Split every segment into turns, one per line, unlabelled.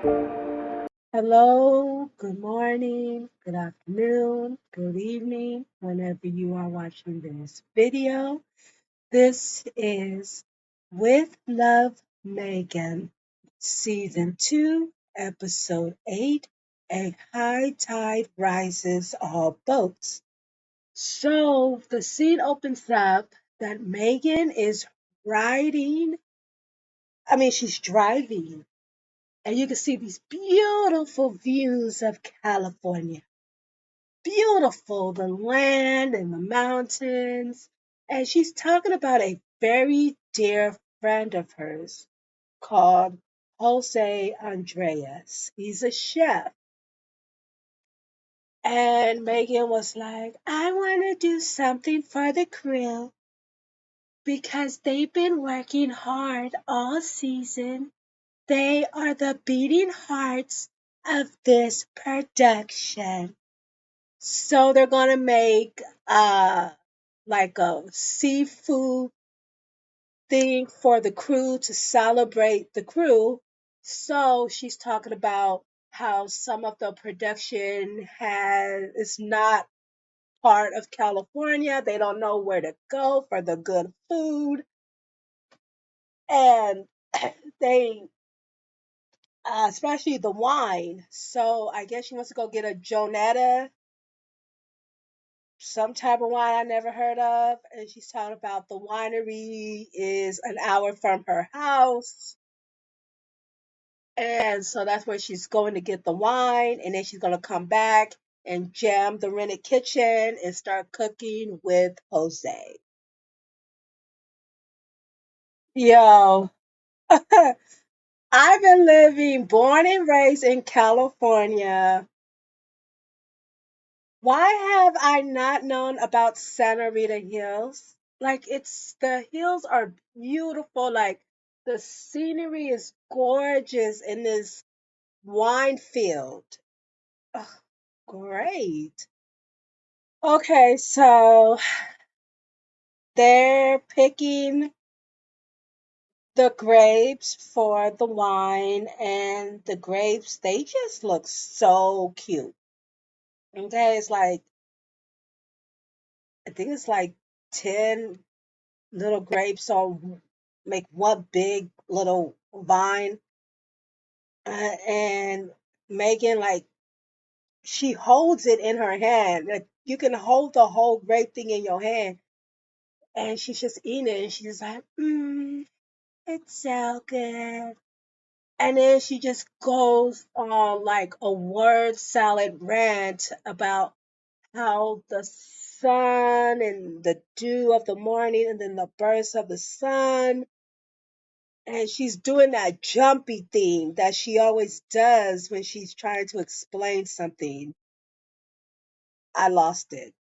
Hello, good morning, good afternoon, good evening, whenever you are watching this video. This is With Love Megan, Season 2, Episode 8, A High Tide Rises All Boats. So the scene opens up that Megan is riding, she's driving, and you can see these beautiful views of California. Beautiful, the land and the mountains. And she's talking about a very dear friend of hers called Jose Andreas. He's a chef. And Megan was like, I want to do something for the crew because they've been working hard all season. They are the beating hearts of this production. So they're gonna make like a seafood thing for the crew to celebrate the crew. So she's talking about how some of the production has is not part of California. They don't know where to go for the good food, and they especially the wine. So I guess she wants to go get a Jonetta, some type of wine I never heard of. And she's talking about the winery is an hour from her house. And so that's where she's going to get the wine. And then she's going to come back and jam the rented kitchen and start cooking with Jose. Yo, I've been living, born and raised in California. Why have I not known about Santa Rita Hills? Like the hills are beautiful, like the scenery is gorgeous in this wine field. Ugh, great. Okay, so they're picking the grapes for the wine, and the grapes, they just look so cute. Okay, it's like, I think it's like 10 little grapes on make one big little vine. And Megan, like, she holds it in her hand. Like, you can hold the whole grape thing in your hand. And she's just eating it. And she's like, it's so good. And then she just goes on like a word salad rant about how the sun and the dew of the morning and then the burst of the sun. And she's doing that jumpy thing that she always does when she's trying to explain something. I lost it.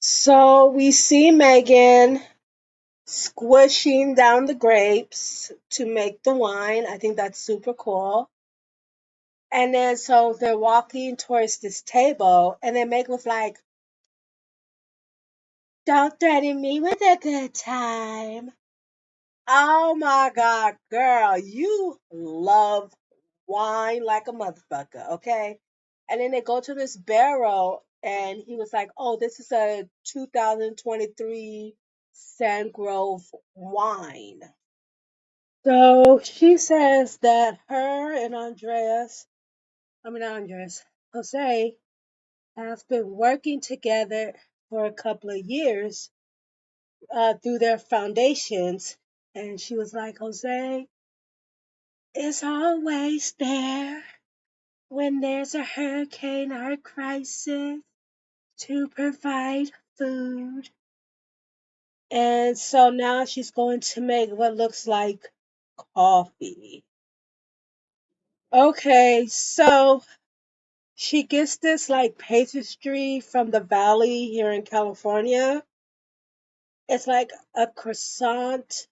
So we see Megan squishing down the grapes to make the wine. I think that's super cool. And then so they're walking towards this table, and then Megan was like, don't threaten me with a good time. Oh my God, girl, you love wine like a motherfucker, okay? And then they go to this barrel, and he was like, oh, this is a 2023 Sandgrove wine. So she says that her and not Andreas, Jose, have been working together for a couple of years through their foundations. And she was like, Jose is always there when there's a hurricane or a crisis to provide food. And so now she's going to make what looks like coffee. Okay, so she gets this like pastry from the valley here in California. It's like a croissant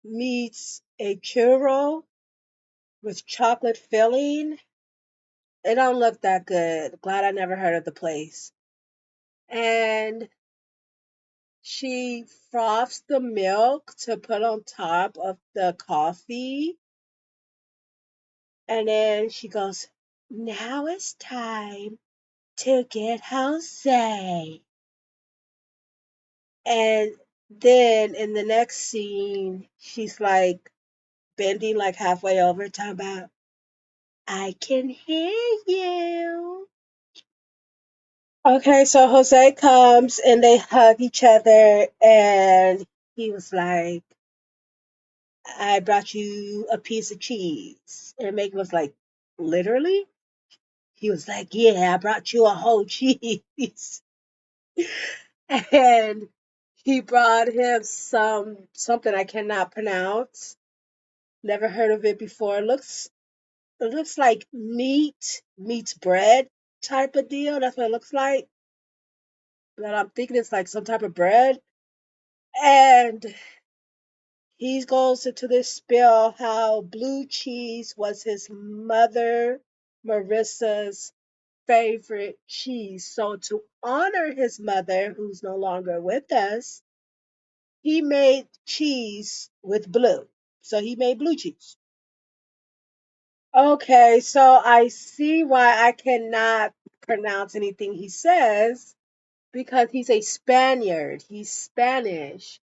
meets a churro with chocolate filling. It don't look that good. Glad I never heard of the place. And she froths the milk to put on top of the coffee. And then she goes, now it's time to get Jose. And then in the next scene, she's like bending like halfway over, talking about, I can hear you. Okay, so Jose comes and they hug each other, and he was like, I brought you a piece of cheese. And Megan was like, literally? He was like, yeah, I brought you a whole cheese. And he brought him something I cannot pronounce. Never heard of it before. It looks like meat meets bread type of deal. That's what it looks like. But I'm thinking it's like some type of bread. And he goes into this spiel how blue cheese was his mother Marissa's favorite cheese. So to honor his mother, who's no longer with us, he made cheese with blue. So he made blue cheese. Okay, so I see why I cannot pronounce anything he says because he's a Spaniard. He's Spanish.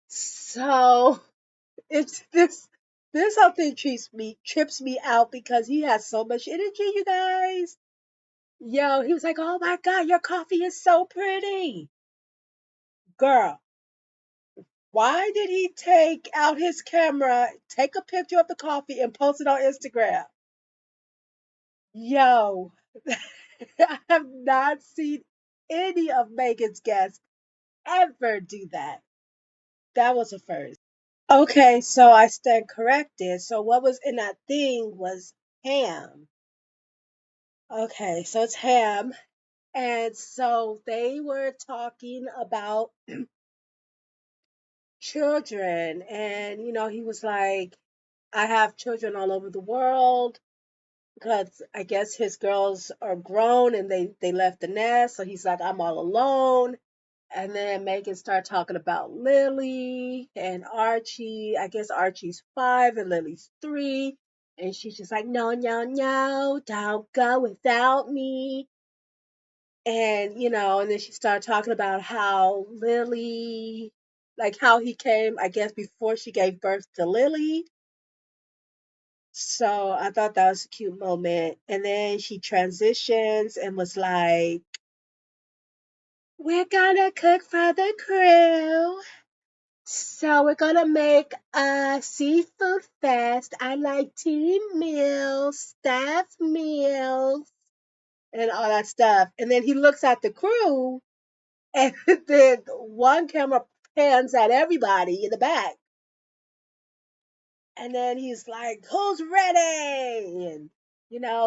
So it's this whole thing trips me out because he has so much energy, you guys. Yo, he was like, "Oh my God, your coffee is so pretty." Girl, why did he take out his camera, take a picture of the coffee, and post it on Instagram? Yo, I have not seen any of Megan's guests ever do that. That was a first. Okay, so I stand corrected. So what was in that thing was ham. Okay, so it's ham. And so they were talking about children. And, he was like, I have children all over the world because I guess his girls are grown and they left the nest. So he's like, I'm all alone. And then Megan started talking about Lily and Archie. I guess Archie's 5 and Lily's 3. And she's just like, no, no, no, don't go without me. And then she started talking about how Lily, like how he came, I guess, before she gave birth to Lily. So I thought that was a cute moment. And then she transitions and was like, we're gonna cook for the crew. So we're gonna make a seafood fest. I like team meals, staff meals, and all that stuff. And then he looks at the crew, and then one camera pans at everybody in the back. And then he's like, who's ready? And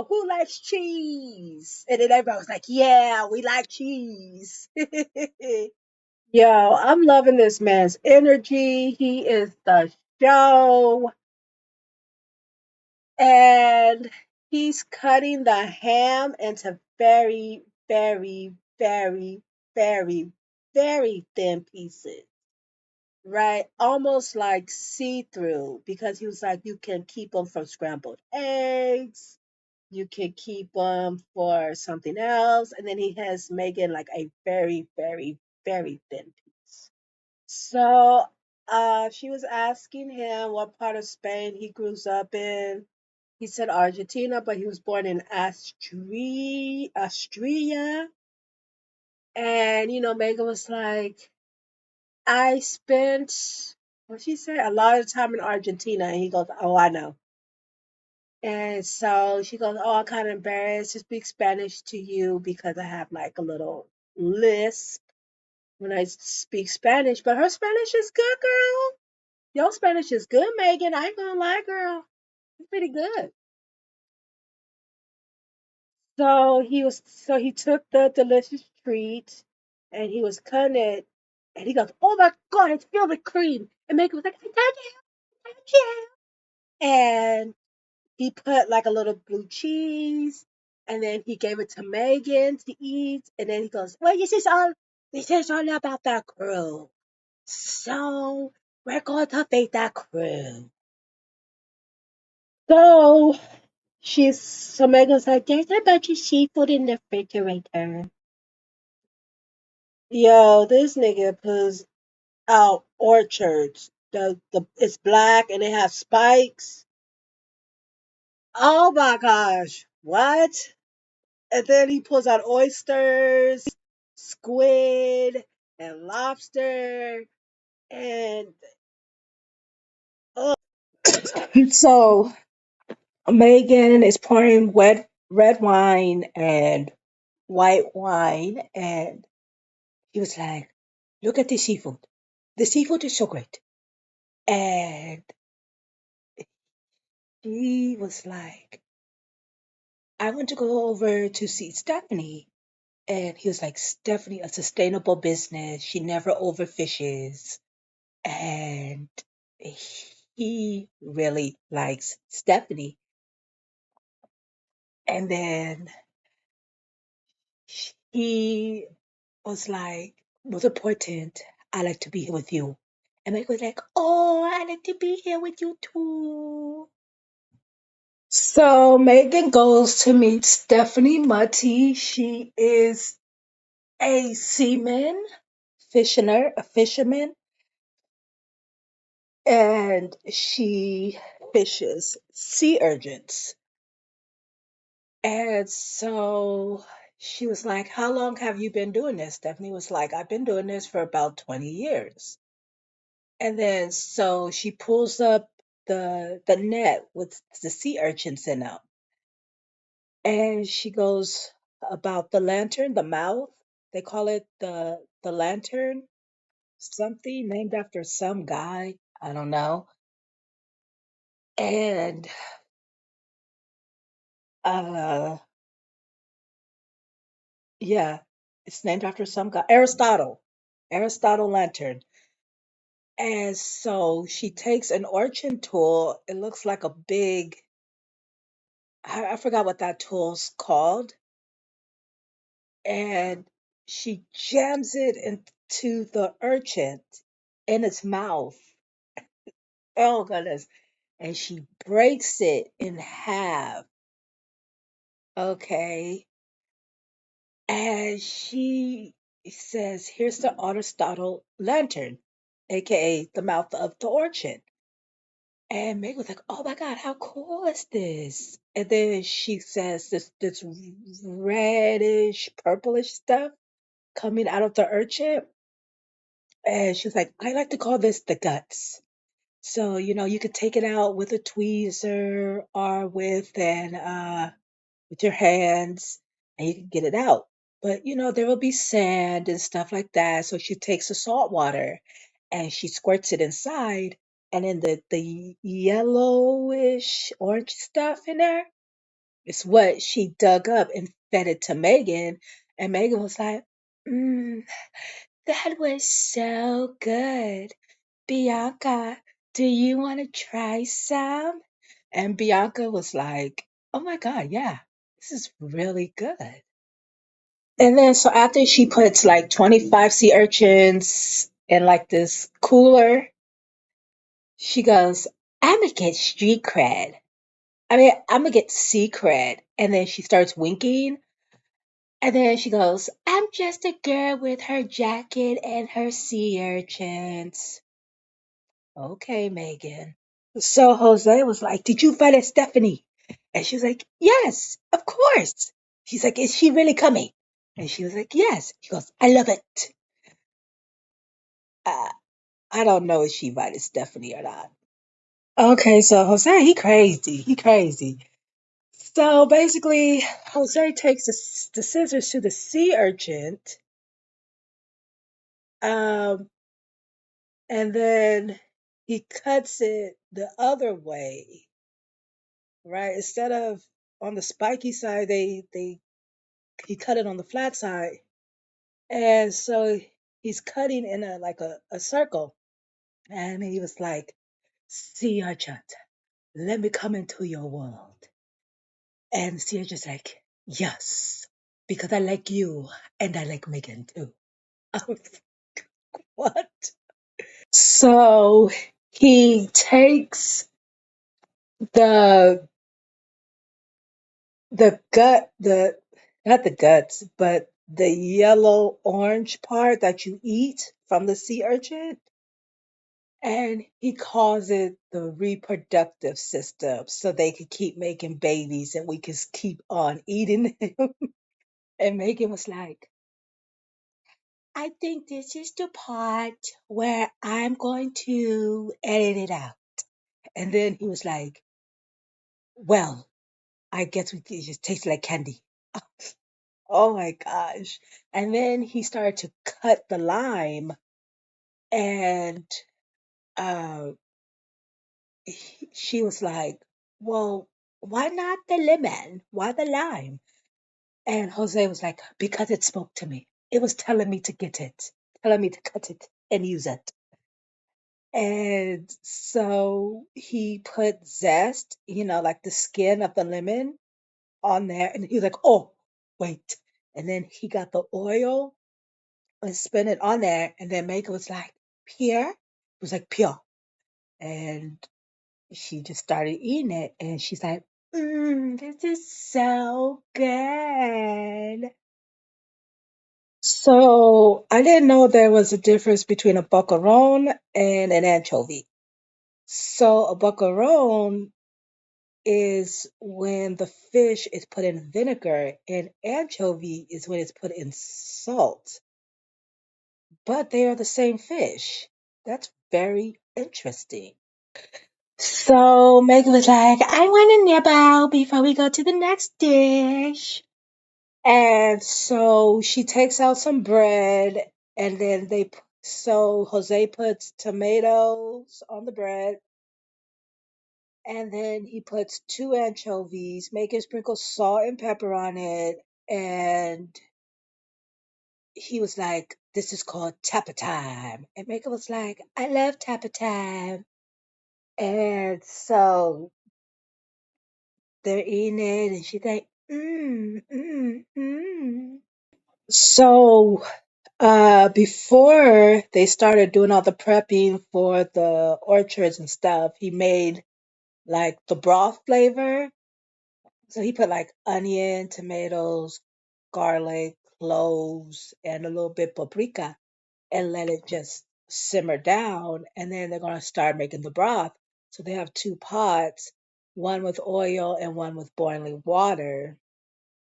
who likes cheese? And then everybody was like, yeah, we like cheese. Yo, I'm loving this man's energy. He is the show. And he's cutting the ham into very, very, very, very, very thin pieces, right? Almost like see through, because he was like, you can keep them from scrambled eggs, you can keep them for something else. And then he has Megan like a very, very, very thin piece. So she was asking him what part of Spain he grew up in. He said Argentina, but he was born in Austria. And Megan was like, I spent, what she say, a lot of time in Argentina. And he goes, oh, I know. And so she goes, oh, I'm kind of embarrassed to speak Spanish to you because I have like a little lisp when I speak Spanish. But her Spanish is good, girl. Your Spanish is good, Megan. I ain't gonna lie, girl. It's pretty good. So he took the delicious treat and he was cutting it and he goes, oh my God, it's filled with cream. And Megan was like, I touch you. And he put like a little blue cheese and then he gave it to Megan to eat. And then he goes, well, this is all about that crew. So we're going to feed that crew. So so Megan's like, there's a bunch of seafood in the refrigerator. Yo, this nigga puts out orchards. The it's black and it has spikes. Oh my gosh. What? And then he pulls out oysters, squid, and lobster. And so Megan is pouring red wine and white wine. And he was like, look at the seafood. The seafood is so great. And she was like, I want to go over to see Stephanie. And he was like, Stephanie, a sustainable business. She never overfishes. And he really likes Stephanie. And then he was like, most important, I like to be here with you. And Mike was like, oh, I like to be here with you too. So Megan goes to meet Stephanie Mutty. She is a seaman, a fisherman, and she fishes sea urchins. And so she was like, how long have you been doing this? Stephanie was like, I've been doing this for about 20 years. And then so she pulls up the net with the sea urchins in it. And she goes about the lantern, the mouth. They call it the lantern, something named after some guy. I don't know. And uh yeah, it's named after some guy. Aristotle. Aristotle lantern. And so she takes an orchin tool. It looks like a big, I forgot what that tool's called. And she jams it into the urchin in its mouth. Oh, goodness. And she breaks it in half. Okay. And she says, here's the Aristotle lantern, aka the mouth of the orchid. And Meg was like, oh my God, how cool is this? And then she says this reddish, purplish stuff coming out of the urchin. And she was like, I like to call this the guts. So, you could take it out with a tweezer or with your hands and you can get it out. But there will be sand and stuff like that. So she takes the salt water and she squirts it inside, and then the yellowish orange stuff in there is what she dug up and fed it to Megan. And Megan was like, mm, that was so good. Bianca, do you want to try some? And Bianca was like, oh my God, yeah, this is really good. And then, so after she puts like 25 sea urchins in like this cooler, she goes, I'm gonna get street cred. I mean, I'm gonna get sea cred. And then she starts winking. And then she goes, I'm just a girl with her jacket and her sea urchins. Okay, Megan. So Jose was like, did you find Stephanie? And she was like, yes, of course. She's like, is she really coming? And she was like, yes. She goes, I love it. Uh, I don't know if she invited Stephanie or not. Okay, so Jose, he crazy. He crazy. So basically, Jose takes the scissors to the sea urchin, um, and then he cuts it the other way, right? Instead of on the spiky side, he cut it on the flat side, and so he's cutting in a circle, and he was like, "Sea urchin, let me come into your world." And sea urchin's like, "Yes, because I like you and I like Megan too." I was like, what? So he takes The the not the guts, but the yellow orange part that you eat from the sea urchin, and he calls it the reproductive system, so they could keep making babies and we could keep on eating them. And Megan was like, I think this is the part where I'm going to edit it out. And then he was like, well, I guess we could just taste like candy. Oh my gosh. And then he started to cut the lime, and uh, she was like, well, why not the lemon? Why the lime? And Jose was like, because it spoke to me. It was telling me to get it, telling me to cut it and use it. And so he put zest, like the skin of the lemon on there. And he was like, oh, wait. And then he got the oil and spin it on there. And then Megan was like, pure? It was like, pure. And she just started eating it. And she's like, this is so good. So I didn't know there was a difference between a buccarone and an anchovy. So a buccarone is when the fish is put in vinegar, and anchovy is when it's put in salt. But they are the same fish. That's very interesting. So Megan was like, I want a nibble before we go to the next dish. And so she takes out some bread, and then so Jose puts tomatoes on the bread, and then he puts two anchovies, making sprinkle salt and pepper on it. And he was like, this is called tapa time. And Megan was like, I love tapa time. And so they're eating it, and she's like, mm. So before they started doing all the prepping for the orchards and stuff, he made like the broth flavor. So he put like onion, tomatoes, garlic, cloves, and a little bit paprika, and let it just simmer down. And then they're going to start making the broth. So they have two pots, one with oil and one with boiling water.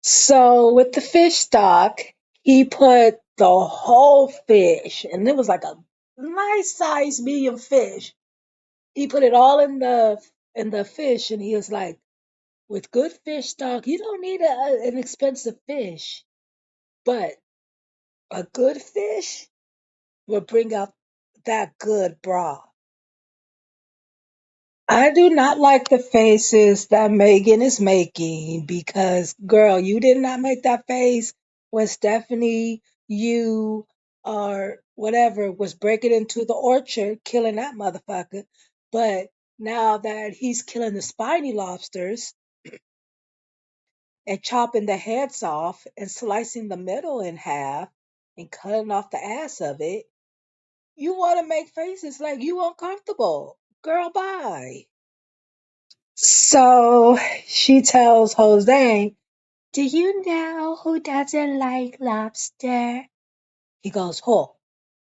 So with the fish stock, he put the whole fish, and it was like a nice size medium fish. He put it all in the fish, and he was like, with good fish stock, you don't need an expensive fish, but a good fish will bring out that good broth. I do not like the faces that Megan is making because, girl, you did not make that face when Stephanie, you, or whatever was breaking into the orchard, killing that motherfucker. But now that he's killing the spiny lobsters and chopping the heads off and slicing the middle in half and cutting off the ass of it, you want to make faces like you uncomfortable. Girl, bye. So she tells Jose, do you know who doesn't like lobster? He goes, who?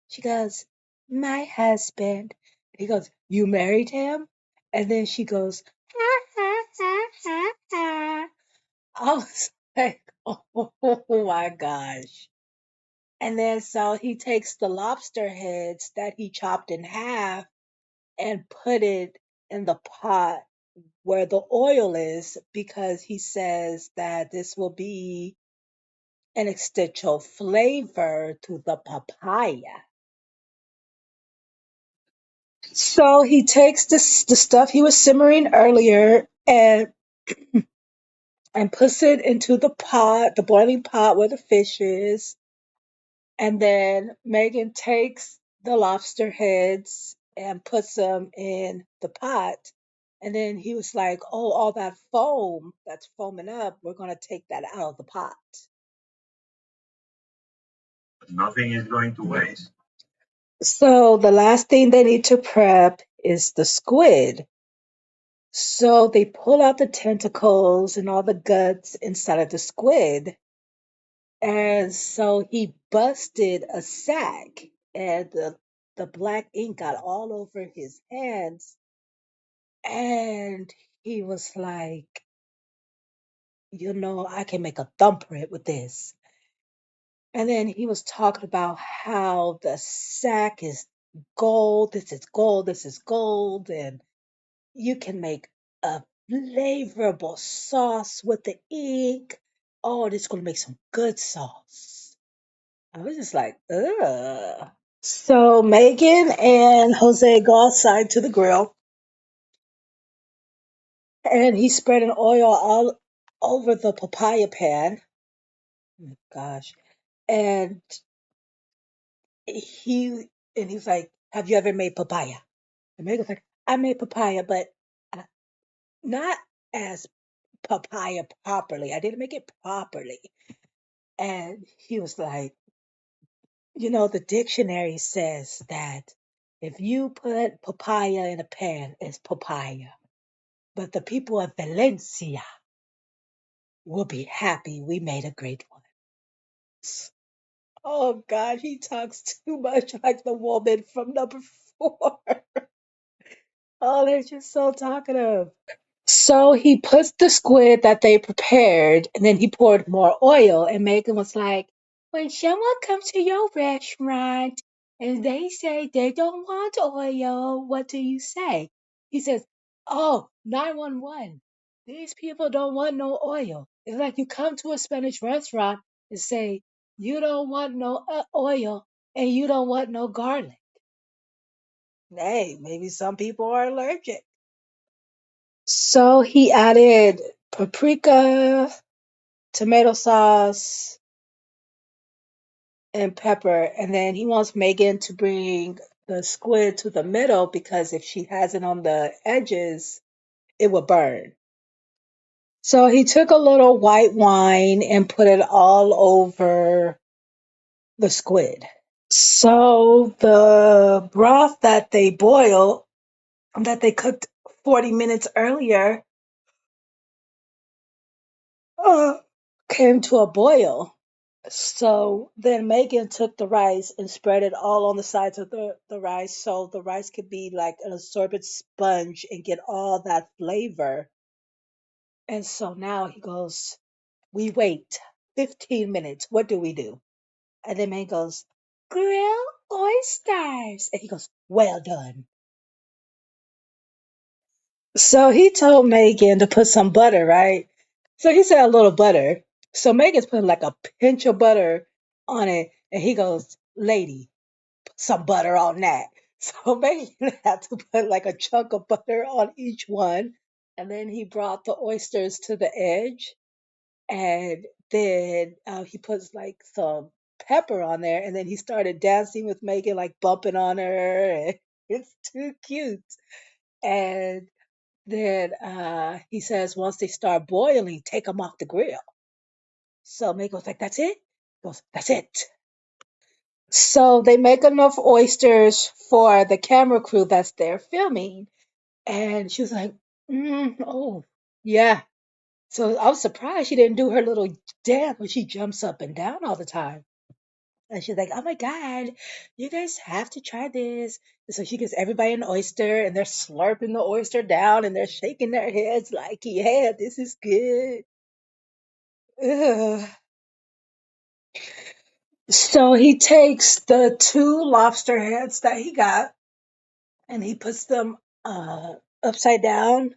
She goes, my husband. He goes, you married him? And then she goes, ha ha ha ha ha. I was like, oh my gosh. And then so he takes the lobster heads that he chopped in half and put it in the pot where the oil is, because he says that this will be an extension flavor to the papaya. So he takes the stuff he was simmering earlier and puts it into the pot, the boiling pot where the fish is. And then Megan takes the lobster heads and puts them in the pot. And then he was like, oh, all that foam that's foaming up, we're going to take that out of the pot. Nothing is going to waste. So the last thing they need to prep is the squid. So they pull out the tentacles and all the guts inside of the squid. And so he busted a sack, and the black ink got all over his hands. And he was like, I can make a thumbprint with this. And then he was talking about how the sack is gold. This is gold. This is gold. And you can make a flavorful sauce with the ink. Oh, this is going to make some good sauce. I was just like, ugh. So Megan and Jose go outside to the grill, and he's spreading oil all over the papaya pan. Oh my gosh. And he he's like, "Have you ever made papaya?" And Megan's like, "I made papaya, but uh, not as papaya properly. I didn't make it properly." And he was like, the dictionary says that if you put papaya in a pan, it's papaya. But the people of Valencia will be happy we made a great one. Oh God, he talks too much like the woman from number four. Oh, they're just so talkative. So he puts the squid that they prepared, and then he poured more oil. And Megan was like, when someone comes to your restaurant and they say they don't want oil, what do you say? He says, oh, 911. These people don't want no oil. It's like you come to a Spanish restaurant and say, you don't want no oil and you don't want no garlic. Hey, maybe some people are allergic. So he added paprika, tomato sauce, and pepper. And then he wants Megan to bring the squid to the middle because if she has it on the edges, it will burn. So he took a little white wine and put it all over the squid. So the broth that they boiled, that they cooked 40 minutes earlier, uh, came to a boil. So then Megan took the rice and spread it all on the sides of the rice so the rice could be like an absorbent sponge and get all that flavor. And so now he goes, we wait 15 minutes. What do we do? And then Megan goes, grill oysters. And he goes, well done. So he told Megan to put some butter, right? So he said a little butter. So Megan's putting like a pinch of butter on it. And he goes, lady, some butter on that. So maybe you have to put like a chunk of butter on each one. And then he brought the oysters to the edge. And then he puts like some pepper on there. And then he started dancing with Megan, like bumping on her. And it's too cute. And then he says, once they start boiling, take them off the grill. So Megan was like, that's it? He goes, that's it. So they make enough oysters for the camera crew that's there filming. And she was like, oh, yeah. So I was surprised she didn't do her little dance when she jumps up and down all the time. And she's like, oh my God, you guys have to try this. And so she gives everybody an oyster and they're slurping the oyster down and they're shaking their heads like, yeah, this is good. Ugh. So he takes the two lobster heads that he got and he puts them upside down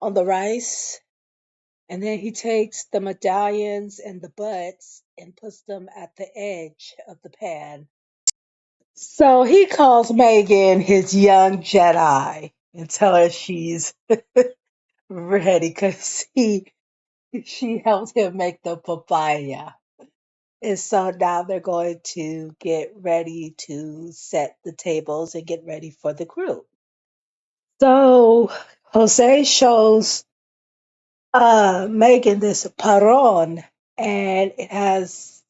on the rice. And then he takes the medallions and the butts and puts them at the edge of the pan. So he calls Megan his young Jedi and tell her she's ready because she helped him make the papaya. And so now they're going to get ready to set the tables and get ready for the group. So Jose shows Megan this paron, and it has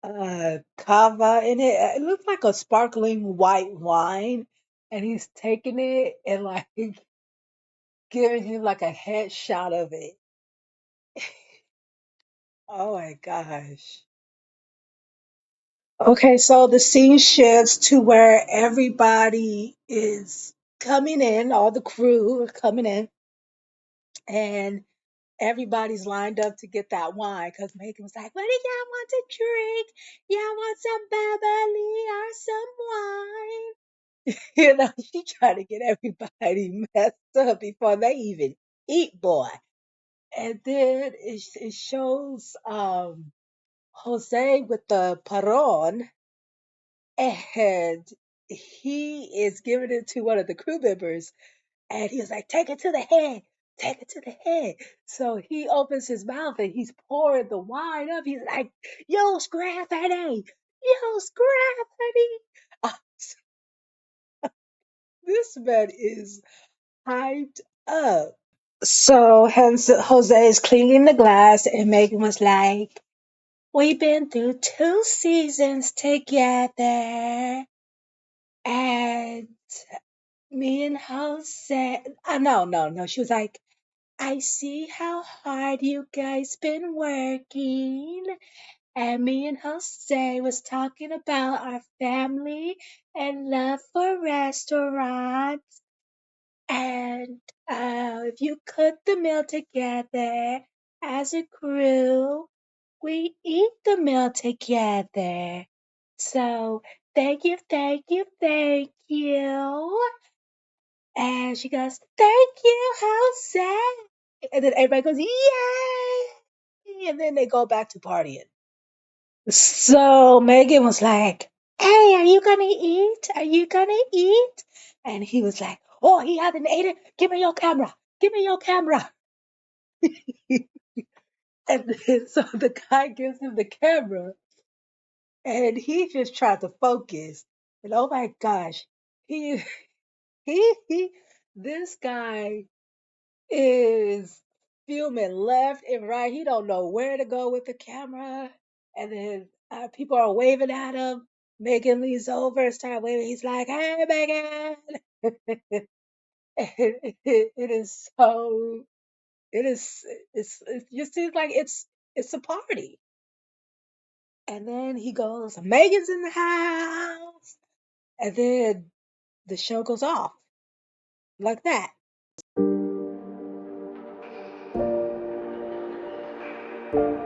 cava in it. It looks like a sparkling white wine, and he's taking it and like giving him like a headshot of it. Oh my gosh. Okay, so the scene shifts to where everybody is coming in, all the crew are coming in, and everybody's lined up to get that wine because Megan was like, what do y'all want to drink? Y'all want some bubbly or some wine? She tried to get everybody messed up before they even eat, boy. And then it shows Jose with the Paron, and he is giving it to one of the crew members, and he was like, take it to the head, take it to the head. So he opens his mouth and he's pouring the wine up. He's like, use gravity, use gravity. Uh, this man is hyped up. So hence Jose is cleaning the glass, and Megan was like, we've been through 2 seasons together. And me and Jose, no. She was like, I see how hard you guys been working. And me and Jose was talking about our family and love for restaurants. And if you cook the meal together as a crew, we eat the meal together. So thank you, thank you. And she goes, thank you, Jose. And then everybody goes, yay. And then they go back to partying. So Megan was like, hey, are you going to eat? Are you going to eat? And he was like, oh, he hasn't eaten. Give me your camera. Give me your camera. And then, so the guy gives him the camera, and he just tried to focus. And oh my gosh, he, he this guy is filming left and right. He don't know where to go with the camera. And then people are waving at him. Megan leans over and starts waving. He's like, hey, Megan. It is so, it is, it just seems like it's a party. And then he goes, Megan's in the house. And then the show goes off like that.